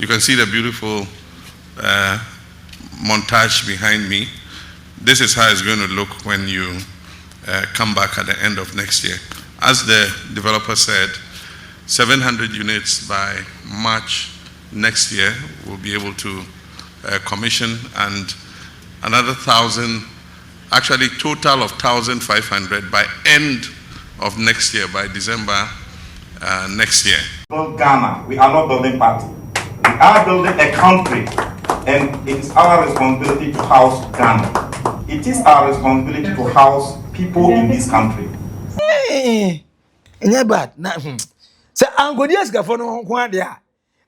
You can see the beautiful montage behind me. This is how it's going to look when you come back at the end of next year. As the developer said, 700 units by March next year we'll be able to commission, and another 1,000, actually total of 1,500 by end of next year, by December next year. Ghana, we are not building party. We are building a country, and it is our responsibility to house Ghana. It is our responsibility to house people in this country. Bad. Say Angodias Gafono Quadia.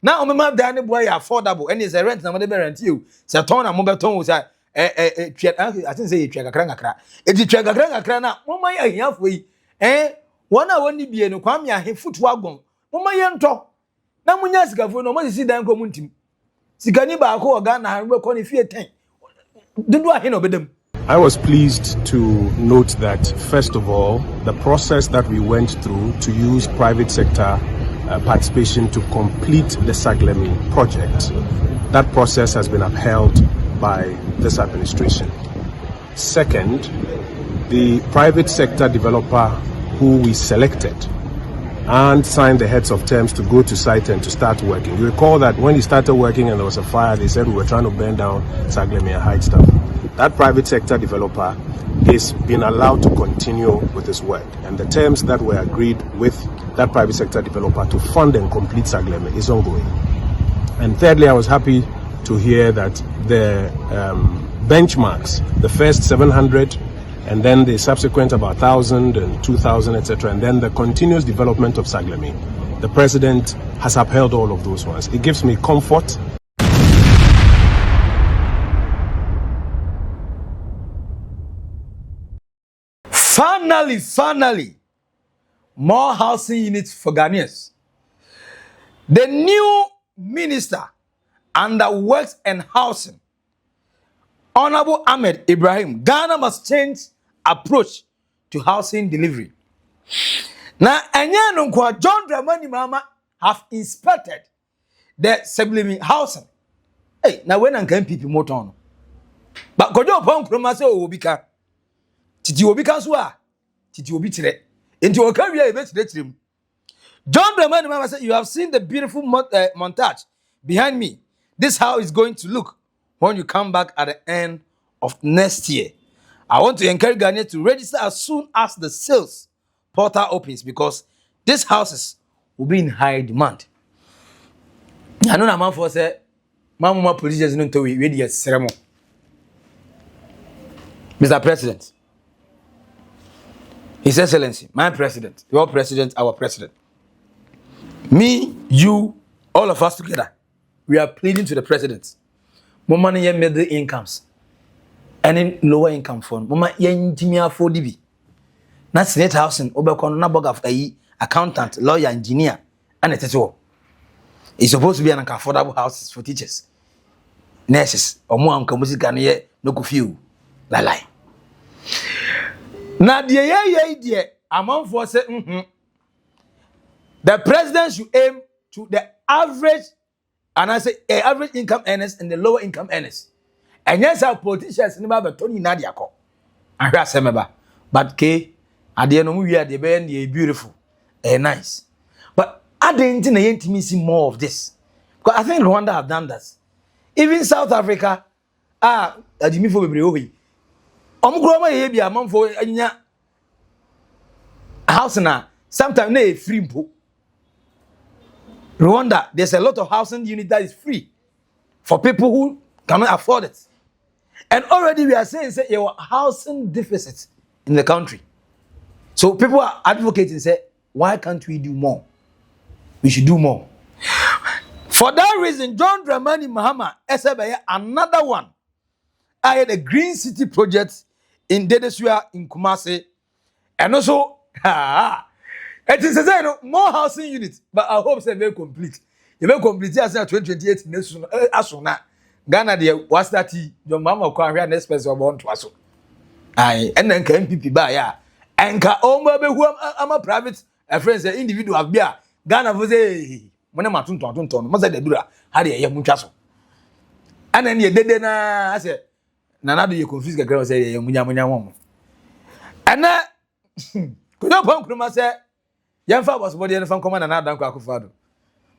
Now, my Danny boy affordable, and is a rent number rent you. Satona Mobaton was I didn't say Chagakranakra. It is Chagakranakra. Mama, halfway. One hour only be no Kwamia, he foot wagon. Mama Yanto. Now, Munas Gafono, what is it then community? Siganiba, who Ghana, and work on if you tank. Do I know with them? I was pleased to note that, first of all, the process that we went through to use private sector participation to complete the Saglemi project, that process has been upheld by this administration. Second, the private sector developer who we selected and signed the heads of terms to go to site and to start working. You recall that when he started working and there was a fire, they said we were trying to burn down Saglemi and hide stuff. That private sector developer is being allowed to continue with his work, and the terms that were agreed with that private sector developer to fund and complete Saglemi is ongoing. And thirdly, I was happy to hear that the benchmarks, the first 700 and then the subsequent about 1,000 and 2,000, etc., and then the continuous development of Saglemi, the president has upheld all of those ones. It gives me comfort. Finally, more housing units for Ghanaians. The new minister under Works and Housing, Honorable Ahmed Ibrahim, Ghana must change approach to housing delivery. Now, John Dramani Mahama have inspected the Saglemi housing. Hey, now when I'm going people motor, but kojo upon kromase obika. Titi obika so a titi obi tire. Enti okawia e betire tirim. John Dramani Mahama said, you have seen the beautiful montage behind me. This is how it's going to look when you come back at the end of next year. I want to encourage Ghanaians to register as soon as the sales portal opens, because these houses will be in high demand. I know that man for say, Mama politicians don't tell you ready as ceremony. Mr. President, His Excellency, my president, your president, our president. Me, you, all of us together, we are pleading to the president. Mama ye middle incomes and in lower income fund. Mama ye intimia for DB. Not state housing, Obercon, Nabog of accountant, lawyer, engineer, and et cetera. It's supposed to be an affordable houses for teachers, nurses, or more Ghanaian no few. Lie. Now, the amount for say, the president should aim to the average, and I say average income earners and the lower income earners. And yes, our politicians never Tony Nadia ko. I hear semeba, but K, at the end of we are the band, beautiful, nice. But I didn't see more of this, because I think Rwanda have done that. Even South Africa, Jimmy for Bibriovi. Ye be a man for house na sometimes na free. Rwanda, there's a lot of housing unit that is free for people who cannot afford it. And already we are saying say your housing deficit in the country. So people are advocating say, why can't we do more? We should do more. For that reason, John Dramani Mahama SBA another one. I had a green city project in Dedesua in Kumasi, and also it is a more housing units, but I hope it's very complete. If very complete as 2028 nation asuna Ghana there was that your mama kwa hia next person born to aso. Aye, and then can MPP ba ya. And ka omo be who am a private friends individual bia Ghana for say mo ne matonton mo say de dura ha de ye mu twa so ana ne dede na ase nana do ye confuse gagara say ye munya won ana ko do pon kuruma say yemfa boss body ne fan koma nana dan ko akofo do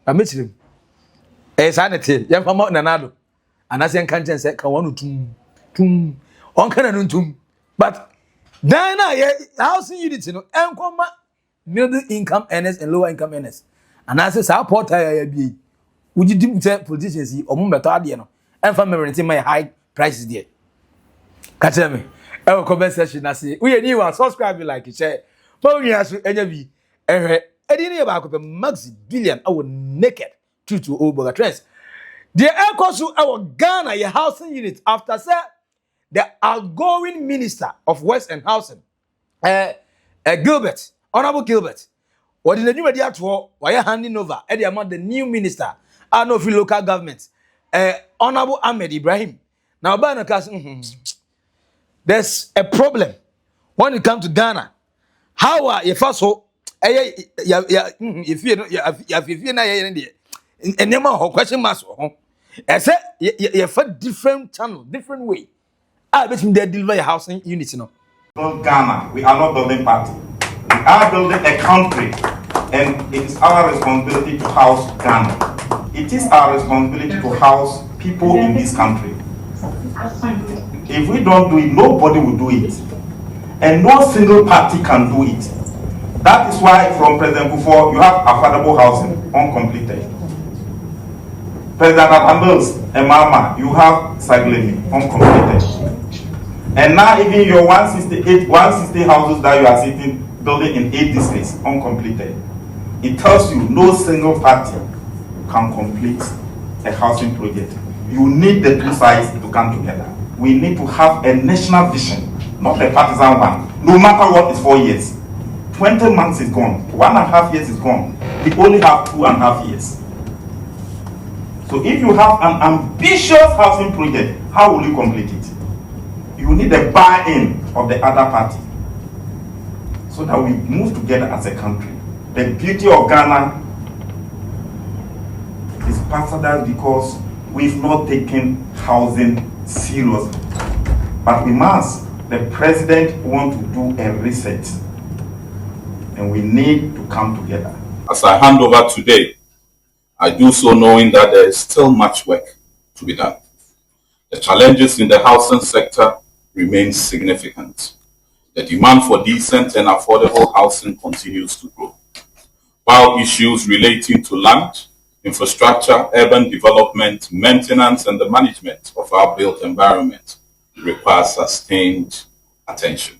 amechirim sa ne te yemfa mo nana do ana se nkan chen say kan wonu tum on kana no tum but then na housing unit no enkoma middle income earners and lower income earners and as say portal ya bi uji dim say politicians yi omo beto ade no emfa memory my high prices there catch me e go comment section na say we ni wa subscribe like share ma we aso enya bi ehwe edi ni ba ko pe max billion awo naked to over trends the ekosu awo Ghana your housing unit after say the outgoing minister of West and Housing Gilbert, Honorable Gilbert, what in the new media to why handing over among the new minister, I know for local government, Honorable Ahmed Ibrahim. Now, there's a problem when it comes to Ghana. How are you first? If you know, and never question mass. I said, you have different channel, different way. I bet him they deliver your housing units, you know. Ghana, we are not building party. We are building a country, and it is our responsibility to house Ghana. It is our responsibility to house people in this country. If we don't do it, nobody will do it, and no single party can do it. That is why, from President Kufuor, you have affordable housing uncompleted. President Mahama, you have Saglemi uncompleted. And now even your 160 houses that you are sitting building in 8 districts uncompleted. It tells you no single party can complete a housing project. You need the two sides to come together. We need to have a national vision, not a partisan one. No matter what, is 4 years. 20 months is gone. 1.5 years is gone. We only have 2.5 years. So if you have an ambitious housing project, how will you complete it? You need the buy-in of the other party so that we move together as a country. The beauty of Ghana is bastardized because we've not taken housing seriously. But we must. The president wants to do a reset, and we need to come together. As I hand over today, I do so knowing that there is still much work to be done. The challenges in the housing sector remain significant. The demand for decent and affordable housing continues to grow, while issues relating to land, infrastructure, urban development, maintenance, and the management of our built environment require sustained attention.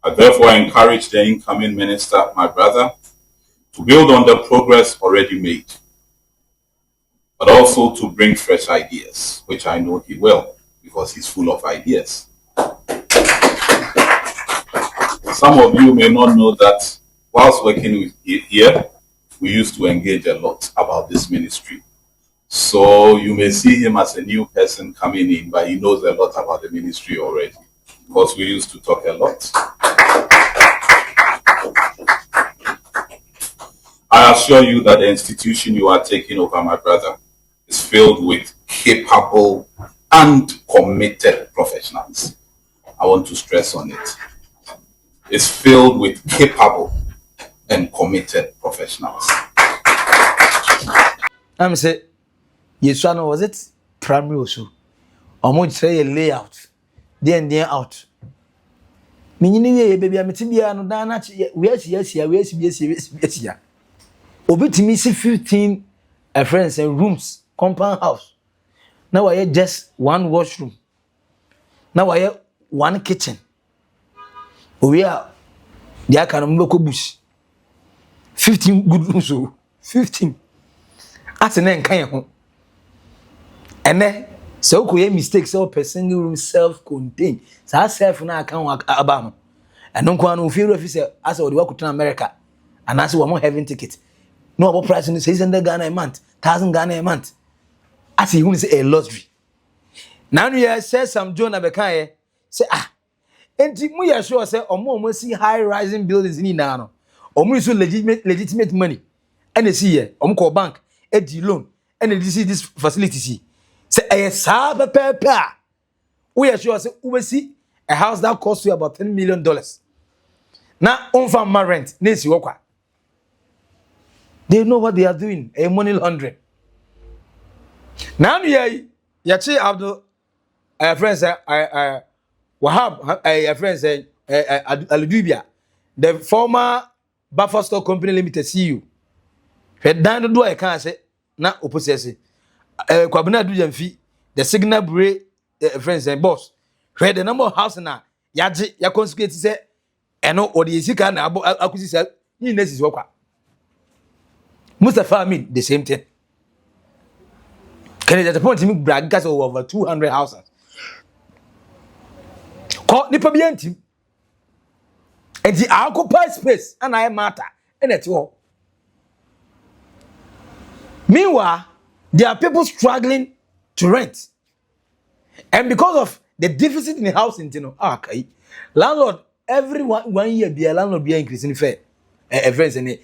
I therefore encourage the incoming minister, my brother, to build on the progress already made, but also to bring fresh ideas, which I know he will, because he's full of ideas. Some of you may not know that whilst working with here, we used to engage a lot about this ministry. So you may see him as a new person coming in, but he knows a lot about the ministry already, because we used to talk a lot. I assure you that the institution you are taking over, my brother, is filled with capable and committed professionals. I want to stress on it. It's filled with capable and committed professionals. I'm say, yes, was it primary also? Or more say a layout, then out. Meaning, baby, I'm a tibia no dana. Yes. Obi to me see 15 friends and rooms, compound house. Now I have just one washroom. Now I have one kitchen. We are the Akanumoko bush. 15 good rooms, 15. That's an end kind of. And then, so could you mistake so per single room self-contained. So I self now can't work about. And don't go on fear officer as I would work to America. And as we are more having ticket. No about price in the 600 Ghana a month, 1,000 Ghana a month. As he wants a lottery. Now you say some John Abekaye say and we are sure say or more see high rising buildings in Nano. Or more so legitimate money. and they see here call bank edi loan and they see this facility see say a sabe pepa we are sure say we see a house that costs you about $10 million now on farm rent nesi wokwa they know what they are doing a money laundering now yachi Abdul friends Wahab friends Aludubia the former Buffer Stock Company Limited CEO dan do I can say na opposese kwabena do jamfi the signal bray friends and boss where the number of house na yaje ya consecrate say eno odi esika na akusisa ni nesis wokwa Mustafa Amin the same thing can at the point me brag gas over 200 houses ko nipa bi antim and the occupy space and I matter and it's all. Meanwhile, there are people struggling to rent. And because of the deficit in the housing, okay, landlord, every 1 year, be a landlord be increasing fair. Friends and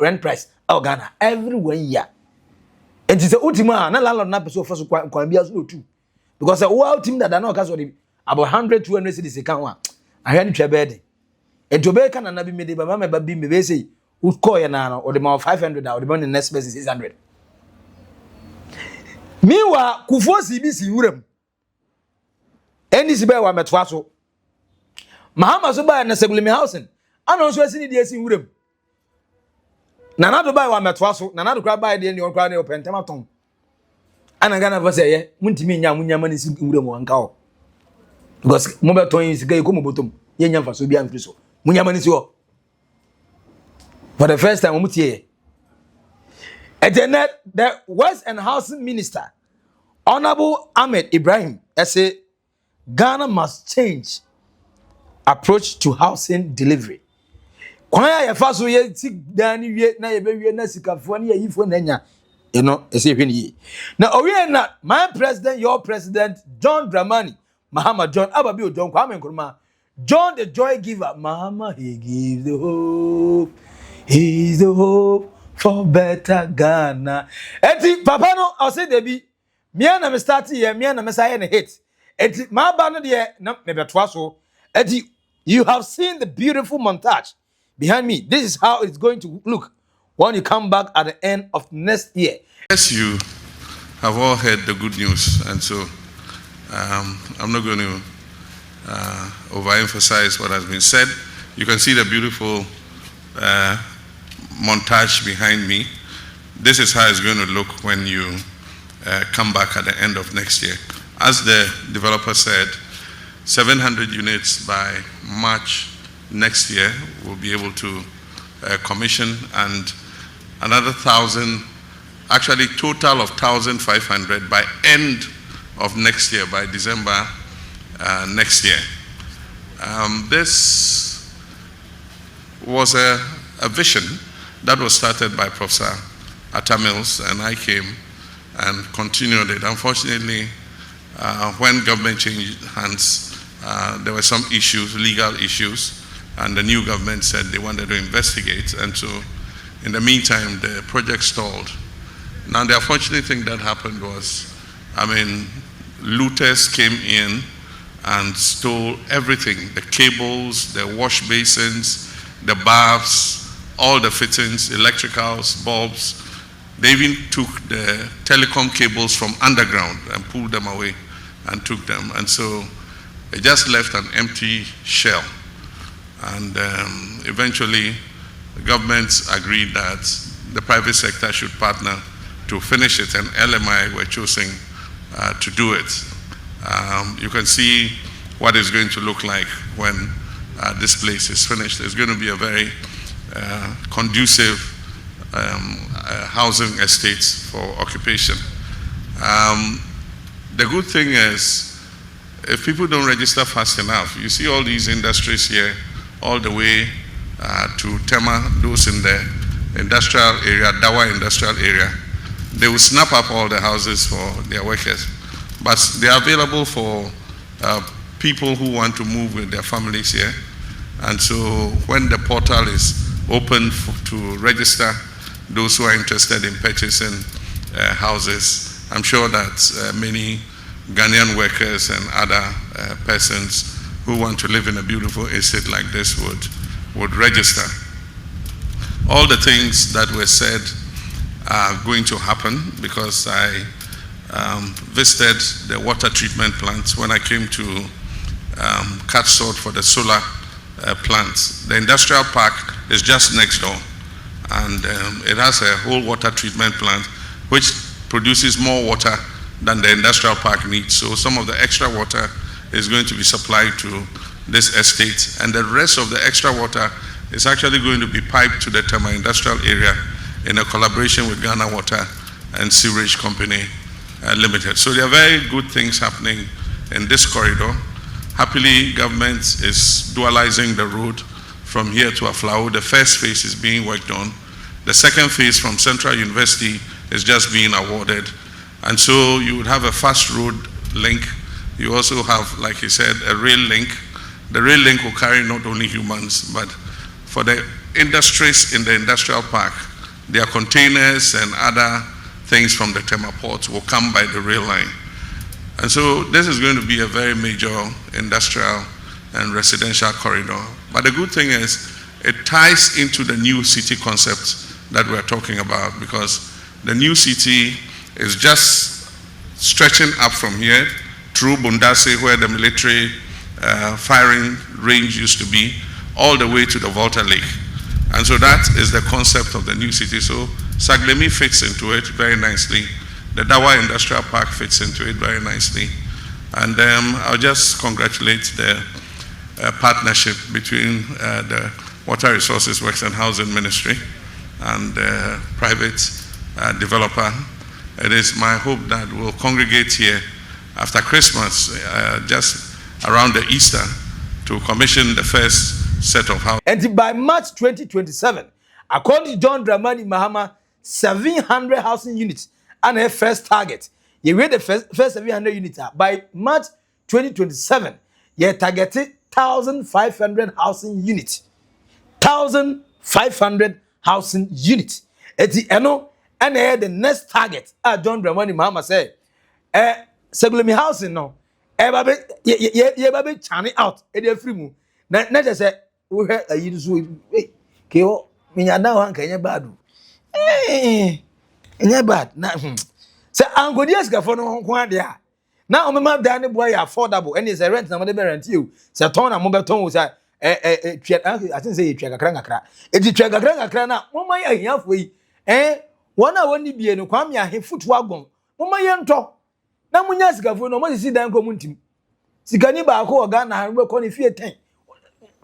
rent price. Oh, Ghana, every 1 year. And it's the ultima, na landlord na person first can be as low too. Because the whole team that I know about 100, 200 cities account. I heard it bed. And to be can na be made by mama baby me say, who call you now or the amount 500 or the money next best is 600. Meanwhile, kufosi bisi urem. Endi sibe wa metwaso. Mahama so ba na Saglemi Housing. Ana so asini de asi urem. Na na do ba wa metwaso, na na do kra ba de ni okra na opentema ton. Ana Ghana for say ye, muntimi nya munyama ni si urem wanka o. Because mo be ton sika e ko mo botom. Ye nya mfa so bi amfiri so. Munyama ni si o. For the first time mutie. The West and Housing Minister, Honorable Ahmed Ibrahim, say Ghana must change approach to housing delivery. Kwaya ya faso ye tik dani wie na ye be wie na sikafo na ye yifo na nya say hwene na owie na my president, your president John Dramani Mahama John Ababi Ojon Kwame Nkrumah John the joy giver Mahama, he gives the hope, he's the hope for better Ghana. Eti papa no I say debi me na me start here me na me say na hit. Eti ma ba no de na me betwa so. Eti you have seen the beautiful montage behind me. This is how it's going to look when you come back at the end of next year. Yes, you have all heard the good news, and so I'm not going to overemphasize what has been said. You can see the beautiful montage behind me. This is how it's going to look when you come back at the end of next year. As the developer said, 700 units by March next year we'll be able to commission, and another 1,000, actually total of 1,500 by end of next year, by December next year. This was a vision that was started by Professor Atamils, and I came and continued it. Unfortunately, when government changed hands, there were some issues, legal issues, and the new government said they wanted to investigate, and so in the meantime, the project stalled. Now, the unfortunate thing that happened was, looters came in and stole everything, the cables, the wash basins, the baths, all the fittings, electricals, bulbs. They even took the telecom cables from underground and pulled them away and took them. And so they just left an empty shell. And eventually the governments agreed that the private sector should partner to finish it, and LMI were choosing to do it. You can see what it's going to look like when this place is finished. It's going to be a very conducive housing estate for occupation. The good thing is, if people don't register fast enough, you see all these industries here, all the way to Tema, those in the industrial area, Dawa industrial area, they will snap up all the houses for their workers. But they are available for people who want to move with their families here. And so when the portal is open to register, those who are interested in purchasing houses. I'm sure that many Ghanaian workers and other persons who want to live in a beautiful estate like this would register. All the things that were said are going to happen because I visited the water treatment plant when I came to cut sod for the solar plants. The industrial park is just next door, and it has a whole water treatment plant which produces more water than the industrial park needs. So some of the extra water is going to be supplied to this estate, and the rest of the extra water is actually going to be piped to the thermal industrial area in a collaboration with Ghana Water and Sewerage Company Limited. So there are very good things happening in this corridor. Happily, government is dualizing the road from here to Aflao. The first phase is being worked on. The second phase from Central University is just being awarded. And so you would have a fast road link. You also have, like he said, a rail link. The rail link will carry not only humans, but for the industries in the industrial park, their containers and other things from the thermal ports will come by the rail line. And so this is going to be a very major industrial and residential corridor. But the good thing is it ties into the new city concept that we're talking about, because the new city is just stretching up from here through Bundase, where the military firing range used to be, all the way to the Volta Lake. And so that is the concept of the new city. So Saglemi fits into it very nicely. The Dawa Industrial Park fits into it very nicely. And I'll just congratulate the partnership between the Water Resources Works and Housing Ministry and the private developer. It is my hope that we'll congregate here after Christmas, just around the Easter, to commission the first set of houses. And by March 2027, according to John Dramani Mahama, 700 housing units and a first target. You read the first 700 units by March 2027. You targeted 1,500 housing units. 1,500 housing units. At the end, and the next target, John Dramani Mahama said, Saglemi Housing no, baby churning out, free move. Not just say, we heard a use Keo, Minyana one can you bad. Enya bad na say angodias ka for no ho dia na o mema da ne boy affordable and is a rent na mo de rent you say ton na mo beton say I think say twa kakra edi twa kakra na mo man ahiafo yi wona woni bie no kwam ya hefutu agon mo man ye nto na munya sikafo no mo sisi dan ko muntim sikani ba ko oga na hanwe ko ne fie 10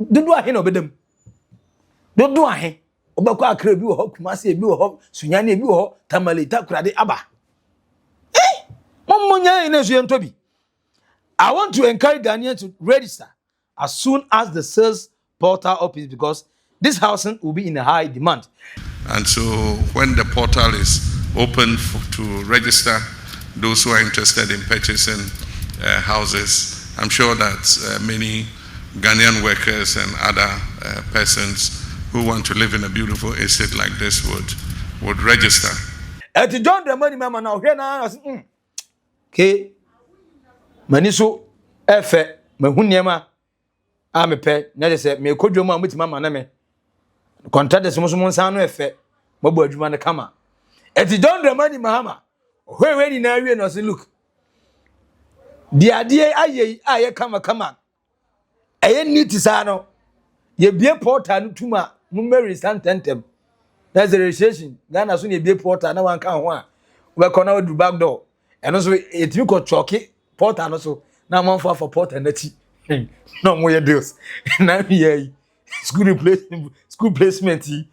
dudu ahe no bedam dudu ahe obako akra bi wo ho Kumasi bi wo ho Sunyane bi wo ho Tamalita kurade aba mommonya ina so yento bi. I want to encourage Ghanaians to register as soon as the sales portal opens, because this housing will be in a high demand. And so when the portal is open to register those who are interested in purchasing houses, I'm sure that many Ghanaian workers and other persons who want to live in a beautiful estate like this would register. At John Dramani Mahama now here now okay maniso efe mahuniema amepe na de se me kodwom a mutima ma na me contract so nsan no efe mabo adwuma ne kama. At John Dramani Mahama we ni na wie no se look di ade aye kama aye neat sa no ye bie portal no tuma mu Mary Santentem. That's the registration. Ghana so ye bie portal na wan kan ho a we kona we do back door. And also it you got chalky portal also now man for portal na ti. No more deals. Na ye school placement same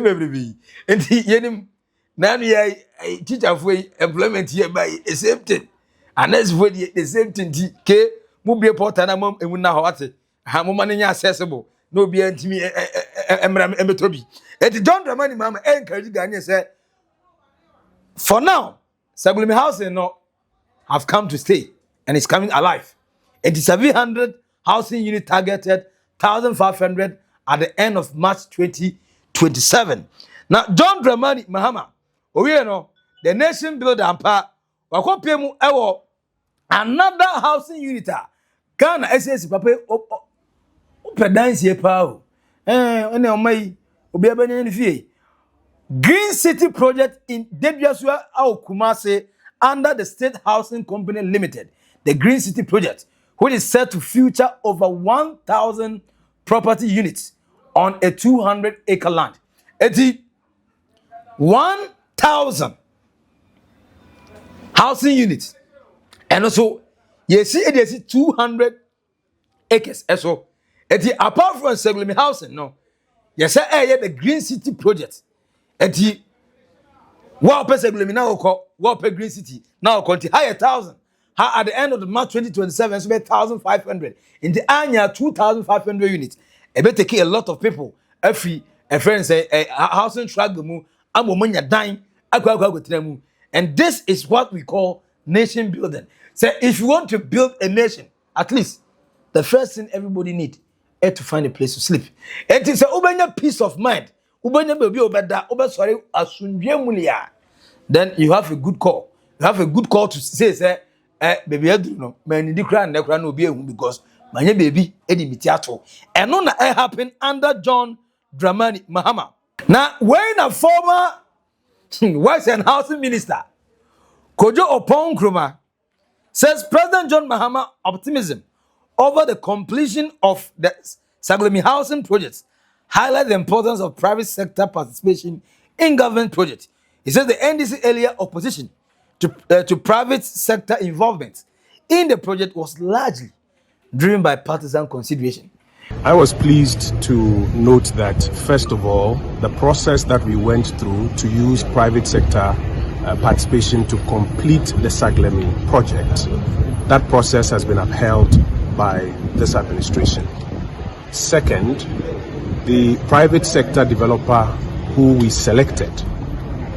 every and yenim na ye teacher for employment here by the same thing. And that's for the same thing ke mu bie portal na mom emu na ho ate. Ha mo man nya accessible. No be antimi emetobi. Et John Dramani Mahama encourage Ghanaians say for now Saglemi Housing no have come to stay and it's coming alive. 700 housing unit targeted, 1,500 at the end of March 2027. Now, John Dramani Mahama, the nation builder and pa, wakopemu ewo another housing unit. Ghana SS papa dance here pa. Ene omai obi abanye ni fie. Green City Project in Dedesua au Kumasi under the State Housing Company Limited. The Green City Project, which is set to feature over 1,000 property units on a 200-acre land. 1,000 housing units. And also, you see 200 acres. So, apart from Saglemi Housing, no, you say the Green City Project. What Saglemi now call what Green City now conti higher 1,000. At the end of the March 2027, so 1,500. In the annual 2,500 units. It better take a lot of people. Every a friend say a housing track the move. And this is what we call nation building. So if you want to build a nation, at least the first thing everybody need is to find a place to sleep. It is a peace of mind. Then you have a good call. You have a good call to say, baby, I do know, man, the crown, no be because my baby, Eddie Mitiato. And none that happened under John Dramani Mahama. Now, when a former Works and Housing Minister, Kojo Opon Kruma, says President John Mahama optimism over the completion of the Saglemi Housing Project highlight the importance of private sector participation in government projects. He says the NDC earlier opposition to private sector involvement in the project was largely driven by partisan consideration. I was pleased to note that, first of all, the process that we went through to use private sector participation to complete the Saglemi project, that process has been upheld by this administration. Second, the private sector developer who we selected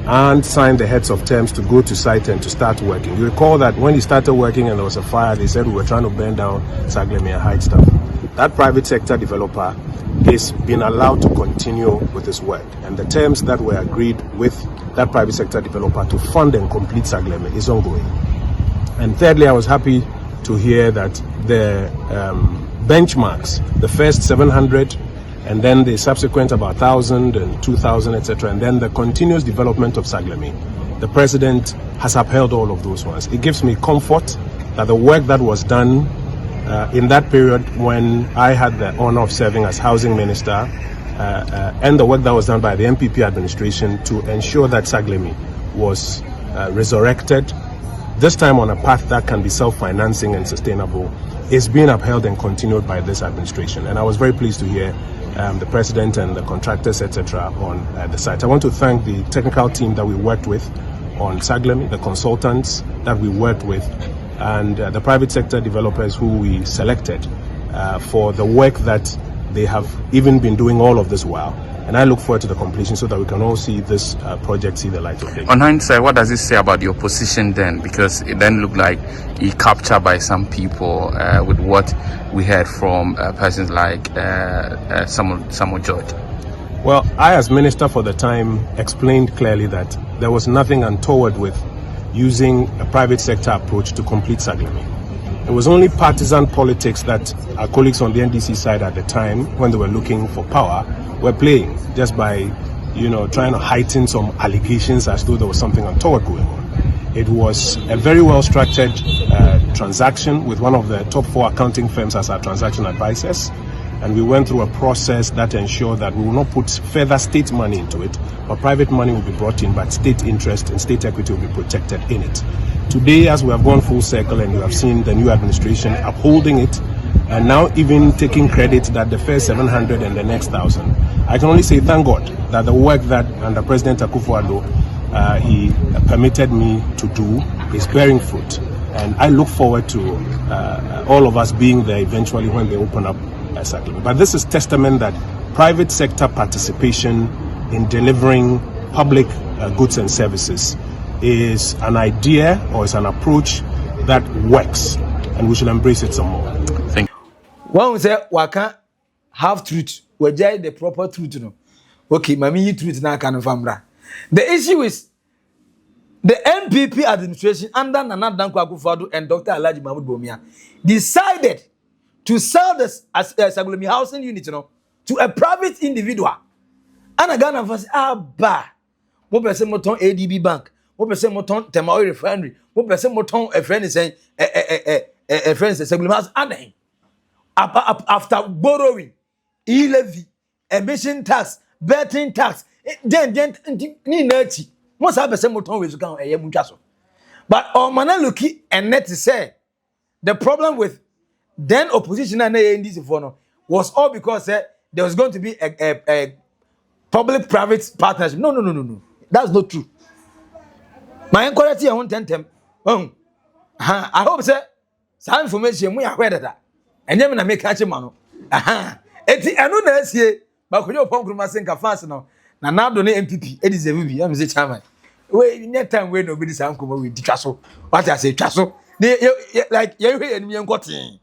and signed the heads of terms to go to site and to start working. You recall that when he started working and there was a fire, they said we were trying to burn down Saglemi and hide stuff. That private sector developer is being allowed to continue with his work. And the terms that were agreed with that private sector developer to fund and complete Saglemi is ongoing. And thirdly, I was happy to hear that the benchmarks, the first 700 and then the subsequent about 1,000 and 2,000, etc., and then the continuous development of Saglemi, the president has upheld all of those ones. It gives me comfort that the work that was done in that period when I had the honor of serving as housing minister and the work that was done by the MPP administration to ensure that Saglemi was resurrected, this time on a path that can be self-financing and sustainable, is being upheld and continued by this administration. And I was very pleased to hear the president and the contractors, etc., on the site. I want to thank the technical team that we worked with on Saglemi, the consultants that we worked with, and the private sector developers who we selected for the work that they have even been doing all of this while. And I look forward to the completion so that we can all see this project see the light of day. On hindsight, what does it say about your position then? Because it then looked like you captured by some people with what we heard from persons like Samuel George. Well, I as minister for the time explained clearly that there was nothing untoward with using a private sector approach to complete Saglemi. It was only partisan politics that our colleagues on the NDC side at the time, when they were looking for power, were playing just by, trying to heighten some allegations as though there was something untoward going on. It was a very well-structured transaction with one of the top 4 accounting firms as our transaction advisors. And we went through a process that ensured that we will not put further state money into it, but private money will be brought in, but state interest and state equity will be protected in it. Today, as we have gone full circle and you have seen the new administration upholding it, and now even taking credit that the first 700 and the next 1,000, I can only say thank God that the work that under President Akufo-Addo he permitted me to do is bearing fruit. And I look forward to all of us being there eventually when they open up Saglemi. But this is testament that private sector participation in delivering public goods and services is an idea or is an approach that works, and we should embrace it some more. Thank you. When we say we can't have truth, we judge the proper truth. Okay, mami you truth na kan famra. The issue is the NPP administration under Nana Danko Akufo-Addo and Dr. Alhaji Mahmoud Bawumia decided to sell this as Saglemi housing unit, you know, to a private individual. And a Ghana was what person moton ADB bank, what person moton Temaoi refinery, what person moton a friend is saying a friend is Saglemi house and after borrowing e-levy, emission tax, betting tax, then ni nachi. Most have person moton with account a muchaso. But Omana Luki and net to say the problem with then opposition and NDC was all because there was going to be a public-private partnership. No. That's not true. My inquiry I want them. I hope some information we are aware of that. And then I make catch man. Eti anu na esie ba konyo pon kuruma senka fast no. Na na do na MPP it is a movie. I'm say chairman. We net time we no be this anko we di twaso. What I say twaso. Like you hear enemy enkotin.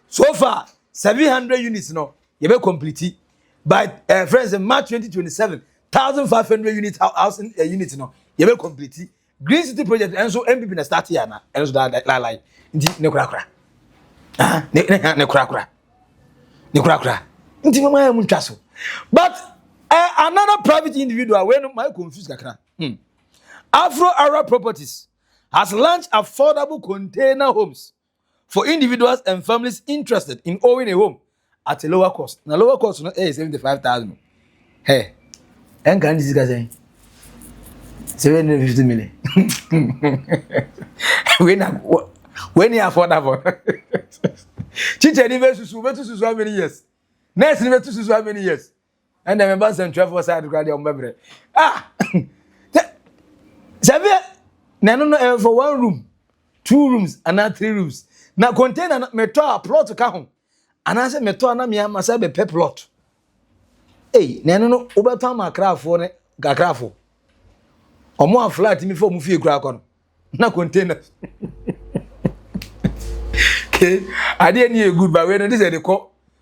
So far 700 units no you be complete by friends in March 2027 1500 units housing units no you be complete Green City project and so MPP na start here na and so that like ne kura ne kura nti mama ya mu ntwaso but another private individual when my confused kakra Afro Arab Properties has launched affordable container homes for individuals and families interested in owning a home at a lower cost. Now, lower cost no 75,000. Hey, and can this guy say 750 million? When you affordable. Teacher, you went to how many years? Next, you went to how many years? And the members and travel side to on memory. No, for 1 room, 2 rooms, and not 3 rooms. Now container meto plot to come and I say meto na me amasa be pe plot no obeto ma crafo ne gakrafo omo flat mi fo mu fie kura ko no na container okay I didn't hear good but when this is the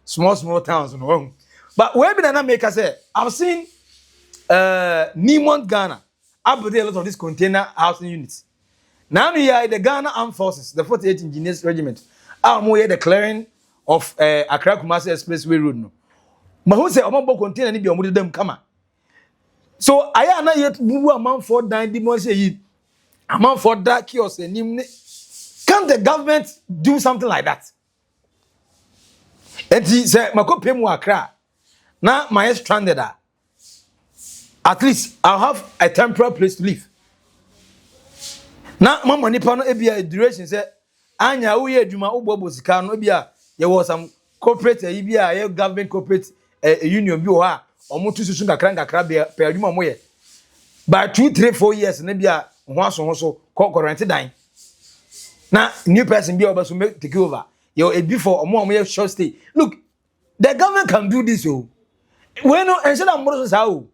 small towns no but where be na make say I've seen Niemont Ghana up there a lot of these container housing units. Now we are the Ghana Armed Forces, the 48th Engineers Regiment. I'm the clearing of Accra Kumasi Expressway Road. No, but who say I'm container ni bi omo dem kama. So I am not yet move amount for that demolition. Amount for that kiosk. Can the government do something like that? And he said, "Mako pay mu Accra. Now my stranded. At least I'll have a temporary place to live." Na mama nipa no ebia duration say anya wo ye adwuma wo bobo sika no ebia ye was some corporate ebia ye government corporate union bi wo ha omotu susu kakra pe adwuma mo ye by 2 3 4 years na bia ho so correct dan na new person bi obaso make take over ye before omo ye short stay. Look, the government can do this oh we no ense na mboro so sa oh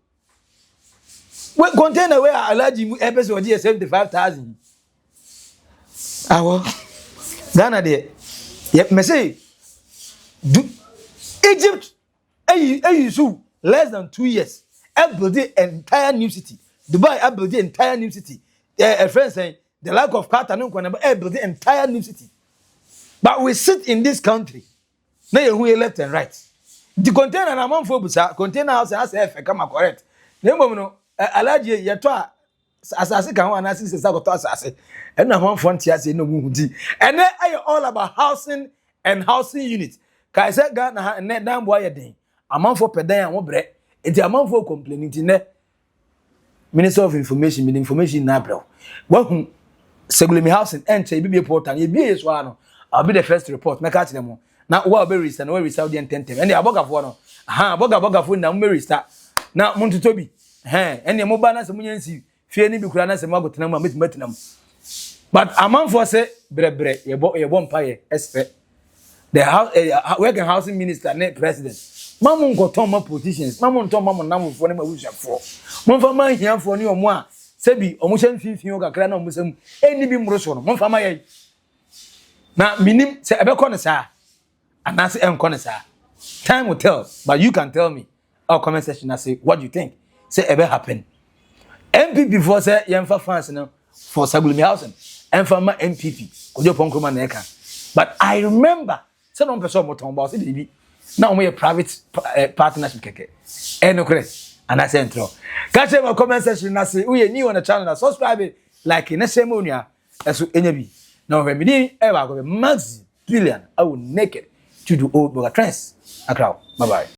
we container where Alhaji episode of 75,000. Ghana there. Yep, me say do Egypt so less than 2 years. I built the entire new city. Dubai, I built the entire new city. A friend saying the lack of Qatar no but I built the entire new city. But we sit in this country. Now you left and right. The container and amount for busa container house has come correct. No, Alhaji yetwa asase kan wana sisi sa goto asase and na one front here say no muhudi and then all about housing and housing units kai say Ghana na dan boy den amount for pedan an wo bre enti amount for complaining ne Minister of Information me information na bro wa hu Saglemi housing enter bi portal e bi yeso ano I'll be the first report make at them na wa be register na we register the tentem and abogafo no abogafo na mo register na mo ntotobi and mo ba na se mo nyansi fie ni bi kura na se mo agotena mu metima but amount for say bre ye bo mpaye expect the house working housing minister net president mamu ngoton ma politicians mamu nton mamu namfo ne mawushafo mo fa ma hiafo ne omo a se bi omo hye mfimfin o kakra na omo sam eni bi mro so no mo fa ma ye na minim se ebekọ ne sa anase enkọ ne sa time will tell but you can tell me our comment section and say what do you think. Say ever happen. MPP for say yemfa fans no for Saglemi Housing. And for my MPP. Kojo Ponkroma Neka. But I remember some on person moton boss it now we a private partnership keke. No correct. And I say intro. Catch my comment section and say we new on the channel subscribe it like in the same monia as any. Now when we ever go max billion I will naked to do old burger trends. A crowd. Bye bye.